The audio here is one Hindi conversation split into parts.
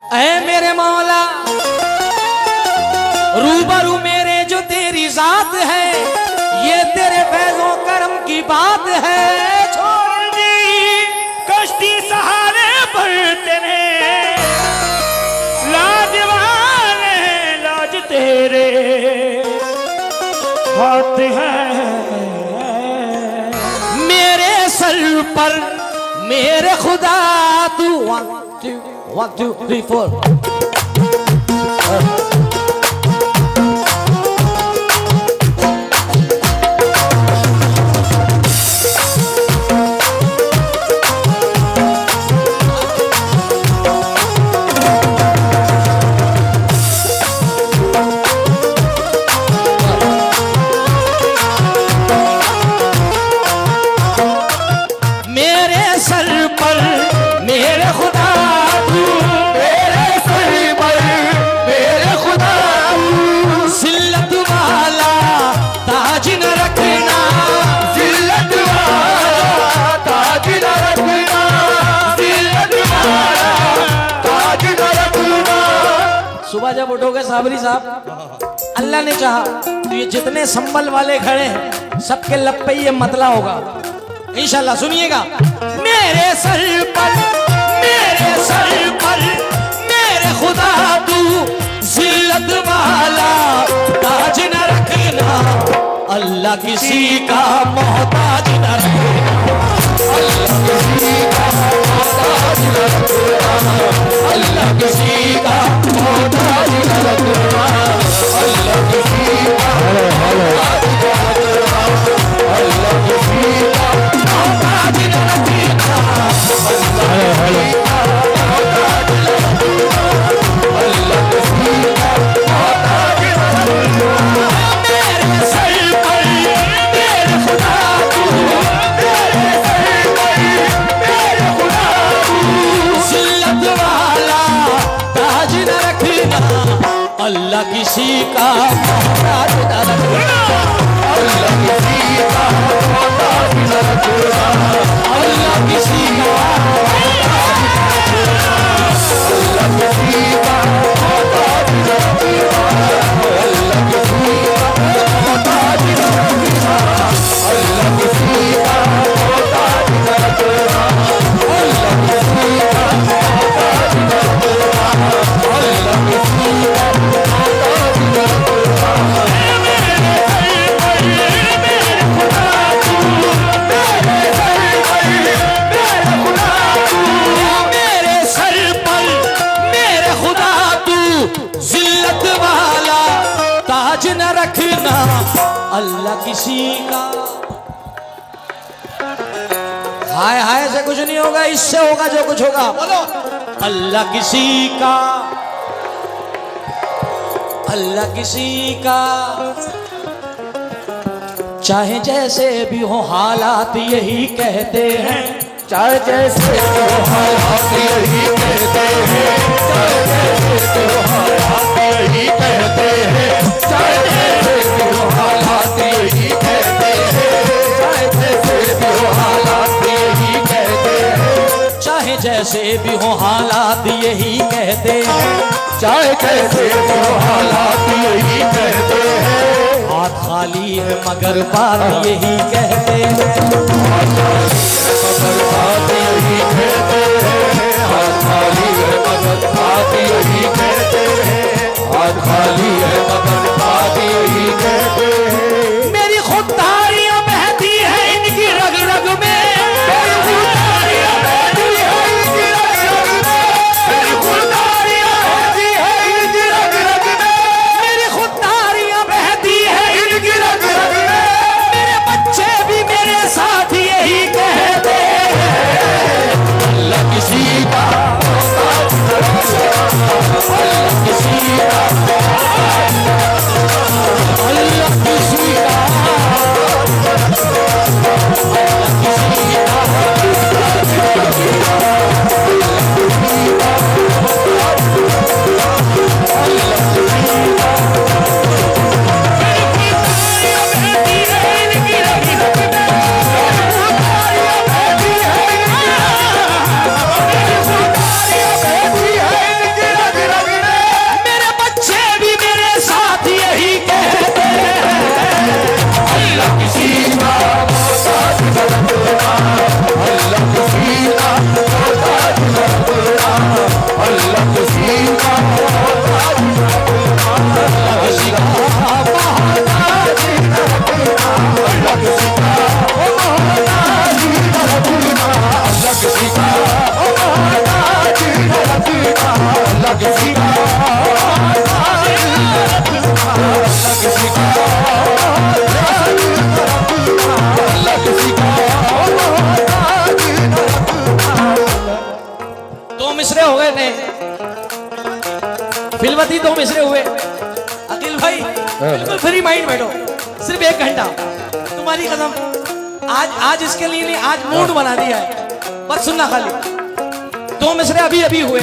ऐ मेरे मौला रूबरू मेरे जो तेरी जात है, ये तेरे फैजों करम की बात है। छोड़ दी कश्ती सहारे पर तेरे, लाजवान लाज तेरे हाथ हैं मेरे सर पर मेरे खुदा तू 1 2 3 4 सुबह जब उठोगे साबरी साहब, अल्लाह ने चाहा तो ये जितने संबल वाले खड़े हैं सबके लब पे ये मतला होगा इंशाल्लाह। सुनिएगा। मेरे सर पर मेरे खुदा तू जिल्लत वाला ताज न रखना, अल्लाह किसी का मोहताज न रखना, अल्लाह किसी का मोहताज न रखना, अल्लाह किसी का मोहताज न रखना, अल्लाह किसी का मोहताज न रखना, अल्लाह किसी का मोहताज न रखना, अल्लाह किसी का मोहताज न रखना, अल्लाह किसी का मोहताज न रखना। मेरे सर पर मेरे खुदा तू, मेरे सर पर मेरे खुदा तू जिल्लत वाला ताज न रखना, अल्लाह किसी का मोहताज न रखना, अल्लाह किसी का मोहताज न रखना, अल्लाह किसी का मोहताज न रखना, अल्लाह किसी का मोहताज न रखना, अल्लाह किसी का मोहताज न रखना, अल्लाह किसी का मोहताज न रखना, अल्लाह किसी का मोहताज न रखना, अल्लाह किसी का मोहताज न रखना। मेरे खुदा तू, मेरे सर पर मेरे खुदा तू, मेरे सर पर मेरे खुदा तू जिल्लत वाला ताज न रखना, अल्लाह किसी का। हाय हाय से कुछ नहीं होगा, इससे होगा जो कुछ होगा। बोलो अल्लाह किसी का, अल्लाह किसी का, चाहे जैसे भी हो हालात यही कहते हैं, चाहे जैसे भी हो हालात यही कहते हैं, चाहे जैसे भी हो हालात यही कहते हैं, चाहे जैसे भी हो हालात यही कहते हैं, चाहे जैसे भी हो हालात यही कहते हैं, चाहे जैसे भी हो हालात यही कहते हैं, चाहे जैसे भी हो हालात यही कहते हैं। हाथ खाली है मगर बात यही कहते हैं, हाथ खाली है मगर बात यही कहते हैं, हाथ खाली है मगर बात यही कहते हैं, हाथ खाली है मगर बात यही कहते हैं। मेरी खुददारियां बहती है इनकी रग रग में, मेरी खुददारियां बहती है इनकी रग रग में, मेरी खुददारियां बहती है इनकी रग रग में, मेरी खुददारियां बहती है इनकी रग रग में। मेरे बच्चे भी मेरे साथ यही कहते हैं, अल्लाह किसी का दो मिसरे हो गए ने फिल्मती, दो मिसरे हुए। अखिल भाई बिल्कुल फ्री माइंड बैठो, सिर्फ 1 घंटा तुम्हारी कदम। आज इसके लिए नहीं, आज मूड बना दिया है, बस सुनना खाली। 2 मिसरे अभी अभी हुए।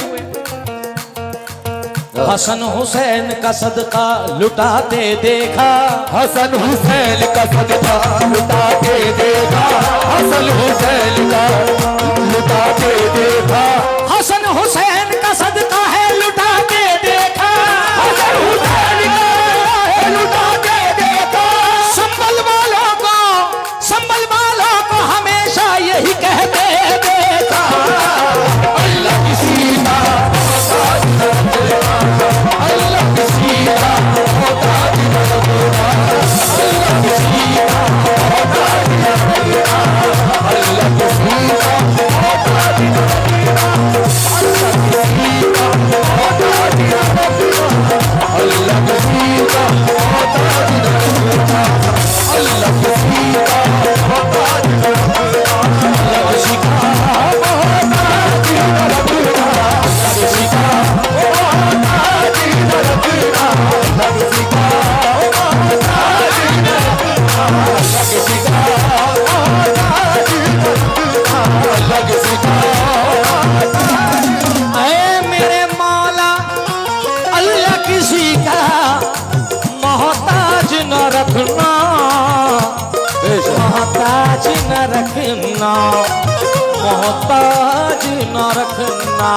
हसन हुसैन का सदका लुटाते देखा, हसन हुसैन का सदका लुटाते देखा, हसन हुसैन का लुटाते देखा, हसन हुसैन का सदका है लुटाते देखा, हसन हुसैन का है लुटाते देखा। संभल वालों को हमेशा यही कहते देखा, अल्लाह किसी का मोहताज न रखेगा, अल्लाह किसी का मोहताज न रखेगा, अल्लाह किसी का मोहताज न रखेगा, अल्लाह किसी का मोहताज न रखेगा, अल्लाह किसी का मोहताज न रखेगा, अल्लाह किसी का मोहताज न रखेगा, अल्लाह किसी का मोहताज न रखेगा, अल्लाह किसी का मेरे मौला अल्लाह किसी का मोहताज न रखना, मोहताज न रखना, मोहताज न रखना।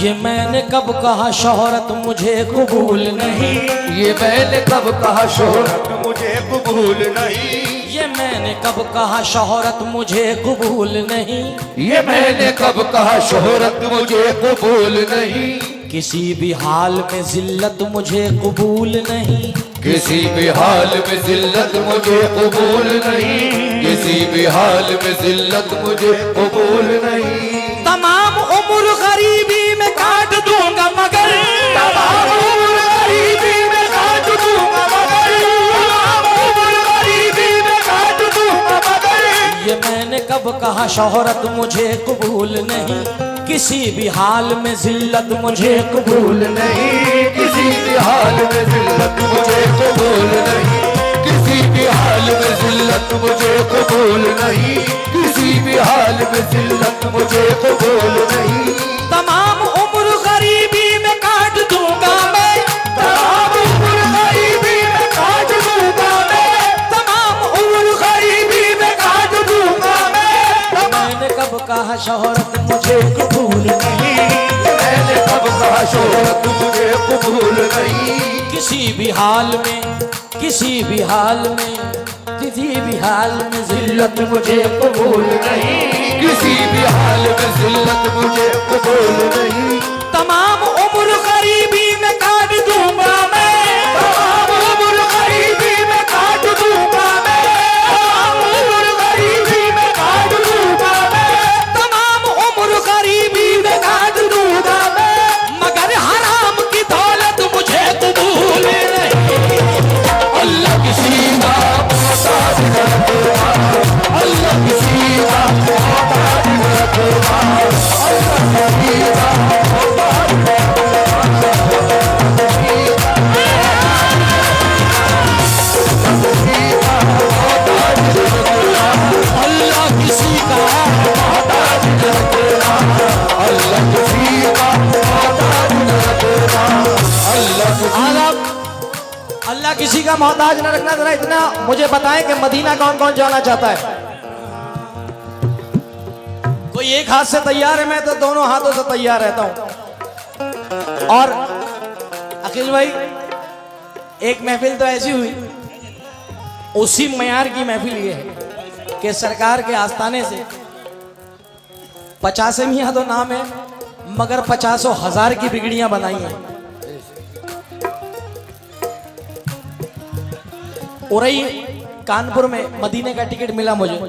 ये मैंने कब कहा शोहरत मुझे कबूल नहीं, ये मैंने कब कहा शोहरत मुझे कबूल नहीं, ये मैंने कब कहा शोहरत मुझे कबूल नहीं, ये मैंने कब कहा शोहरत मुझे कबूल नहीं, किसी भी हाल में जिल्लत मुझे कबूल नहीं, किसी भी हाल में जिल्लत मुझे कबूल नहीं, किसी भी हाल में जिल्लत मुझे कबूल नहीं। तमाम उम्र गरीबी में काट दूंगा मगर, तमाम उम्र गरीबी में काट दूंगा मगर, तमाम उम्र गरीबी में काट दूंगा मगर, ये मैंने कब कहा शोहरत मुझे कबूल नहीं, किसी भी हाल में जिल्लत मुझे कबूल नहीं, किसी भी हाल में जिल्लत मुझे कबूल नहीं, किसी भी हाल में जिल्लत मुझे कबूल नहीं, किसी भी हाल में जिल्लत मुझे कबूल नहीं। तमाम उम्र गरीबी में काट दूंगा मैं, तमाम उम्र गरीबी में काट दूंगा मैं, तमाम उम्र गरीबी में काट दूंगा मैं। मैंने कब कहा शोहरत मुझे कबूल नहीं, मैंने कब कहा शोहरत मुझे कबूल नहीं, किसी भी हाल में, किसी भी हाल में, किसी भी हाल में जिल्लत मुझे कबूल नहीं, किसी भी हाल में जिल्लत मुझे कबूल नहीं। तमाम उम्र गरीबी में काट दूंगा मैं, तमाम उम्र गरीबी में काट दूंगा मैं, तमाम उम्र गरीबी में काट दूंगा मैं, तमाम उम्र गरीबी में काट दूंगा मैं, मगर हराम की दौलत मुझे कबूल नहीं। अल्लाह किसी का मोहताज न रखेगा, अल्लाह किसी का मोहताज न रखेगा, अल्लाह किसी का मोहताज न रखेगा, अल्लाह किसी का मोहताज न रखेगा, अल्लाह किसी का मोहताज न रखेगा, अल्लाह किसी अल्लाह किसी का मोहताज न रखना। जरा इतना मुझे बताएं कि मदीना कौन कौन जाना चाहता है? कोई एक हाथ से तैयार है, मैं तो दोनों हाथों से तैयार रहता हूं। और अखिल भाई, एक महफिल तो ऐसी हुई उसी मयार की महफिल ये है कि सरकार के आस्थाने से 50 मियाँ तो नाम है, मगर 50,000 की बिगड़ियां बनाई हैं। उरई कानपुर में मदीने का टिकट मिला मुझे,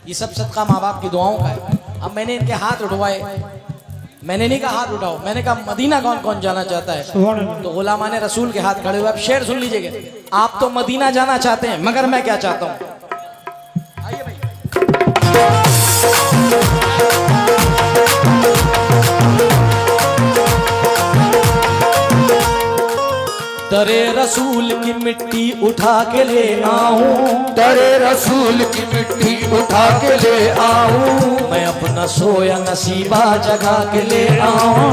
ये सब सदका माँ बाप की दुआओं का है। अब मैंने इनके हाथ उठवाए, मैंने नहीं कहा हाथ उठाओ, मैंने कहा मदीना कौन कौन जाना चाहता है, तो गुलामाने रसूल के हाथ खड़े हुए। अब शेर सुन लीजिएगा, आप तो मदीना जाना चाहते हैं, मगर मैं क्या चाहता हूं, आइए भाई। दरे रसूल की मिट्टी उठा के ले आऊं, दरे रसूल की मिट्टी उठा के ले आऊं, मैं अपना सोया नसीबा जगा के ले आऊं,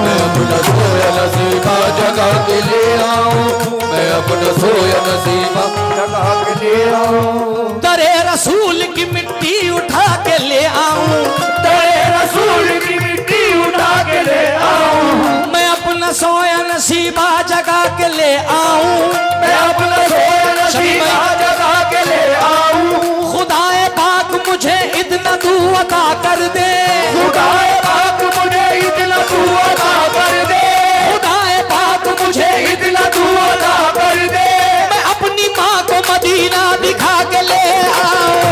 मैं अपना सोया नसीबा जगा के ले आऊं, मैं अपना सोया नसीबा जगा के ले आऊं। दरे रसूल की मिट्टी उठा के ले आऊं, दरे रसूल की मिट्टी उठा के ले आऊं, मैं अपना सोया नसीबा जगा के ले आऊं, मैं अपना सोया नसीबा जगा के ले आऊं। खुदाए पाक मुझे इतना तू अता कर दे, खुदाए पाक मुझे इतना तू अता कर दे, खुदाए पाक मुझे इतना तू अता कर दे। मैं अपनी माँ को मदीना दिखा के ले आऊं।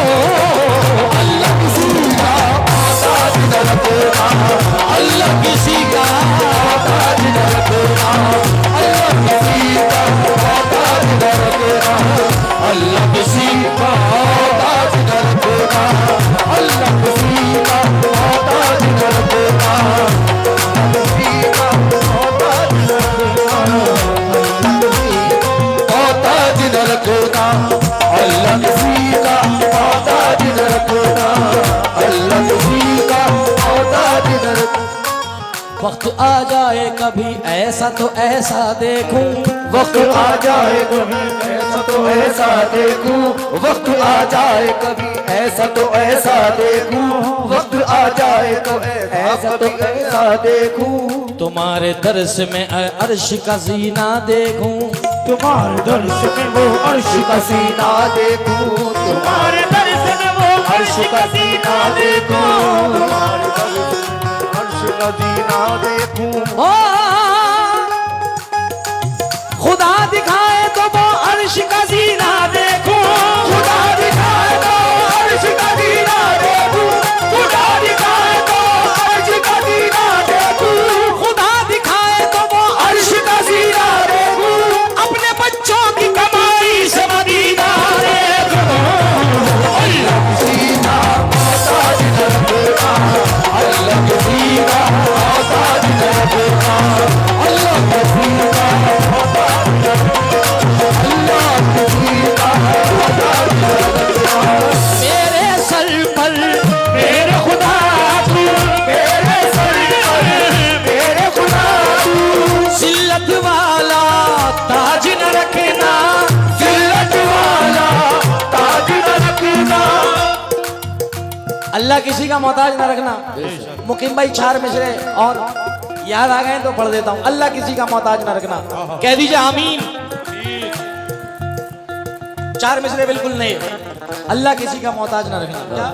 अल्लाह किसी का मोहताज न रखना, अल्लाह किसी का मोहताज न रखना, अल्लाह किसी का मोहताज न रखना, अल्लाह किसी का मोहताज न रखना, अल्लाह किसी का मोहताज न रखना, किसी का मोहताज न रखना, अल्लाह किसी का मोहताज न रखना, अल्लाह किसी का मोहताज न रखना। वक्त आ जाए कभी ऐसा तो ऐसा देखूं, वक्त आ जाए कभी ऐसा तो ऐसा देखूं, वक्त आ जाए कभी ऐसा तो ऐसा देखूं, वक्त आ जाए तो ऐसा तो ऐसा देखूं। तुम्हारे दर्श में अर्श का जीना देखूं, तुम्हारे दर्श में वो अर्श का सीना देखूं, तुम्हारे दर्श में वो अर्श का सीना देखूं, तुम्हारे अर्श का सीना देखूं। ओ खुदा दिखाए तो वो अर्श का जीना देखूं, खुदा दिखाए तो अर्श का सीना देखूं, खुदा दिखाए तो अर्श का सीना देखूं, खुदा दिखाए तो वो अर्श का सीना देखूं। अपने बच्चों की कमाई से मदीना देखूं। अल्लाह किसी का मोहताज न रखना, अल्लाह किसी का मोहताज न रखना, अल्लाह किसी का मोहताज न रखना, अल्लाह किसी का मोहताज न रखना। मेरे सर पर मेरे खुदा तू, मेरे सर पर मेरे खुदा तू, जिल्लत वाला ताज न रखना, जिल्लत वाला ताज न रखना। अल्लाह किसी का मोहताज न रखना। मुकीम भाई 4 मिसरे और याद आ गए तो पढ़ देता हूं। अल्लाह किसी का मोहताज न रखना, कह दीजिए आमीन। 4 मिसरे बिल्कुल नहीं, अल्लाह किसी का मोहताज न रखना। क्या?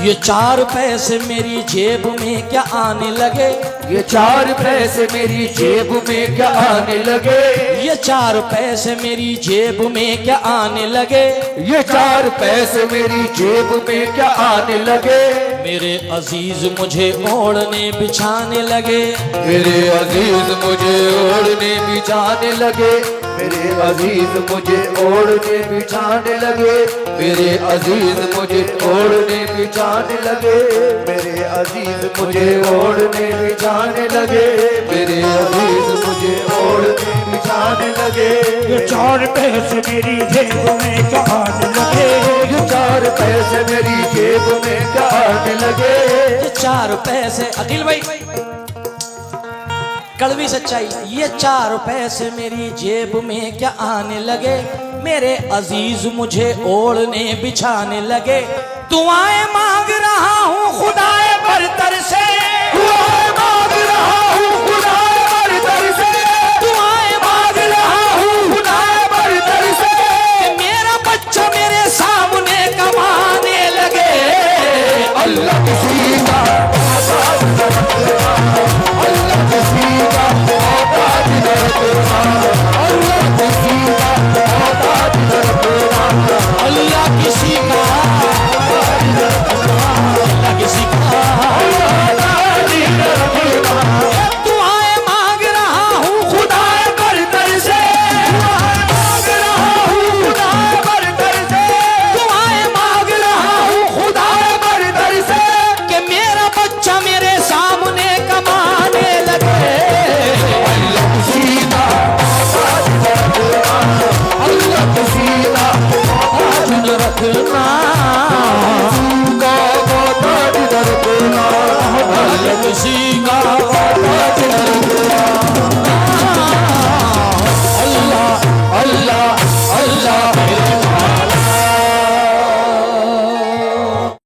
ये 4 पैसे मेरी जेब में क्या आने लगे, ये 4 पैसे मेरी जेब में क्या आने लगे, ये 4 पैसे मेरी जेब में क्या आने लगे, ये 4 पैसे मेरी जेब में क्या आने लगे। मेरे अजीज मुझे ओढ़ने बिछाने लगे, मेरे अजीज मुझे ओढ़ने बिछाने लगे, मेरे अजीज मुझे ओढ़ने बिछाने लगे, मेरे अजीज मुझे ओढ़ने बिछाने लगे, मेरे अजीज मुझे ओढ़ने बिछाने लगे, मेरे अजीज मुझे ओढ़ने बिछाने लगे। ये 4 पैसे मेरी जेब में क्या आने लगे, ये 4 पैसे मेरी जेब में क्या आने लगे। ये 4 पैसे, अखिल भाई कड़वी सच्चाई, ये 4 पैसे मेरी जेब में क्या आने लगे, मेरे अजीज मुझे ओढ़ने बिछाने लगे। दुआएं मांग रहा हूँ खुदाए बरतर से, दुआएं मांग रहा हूँ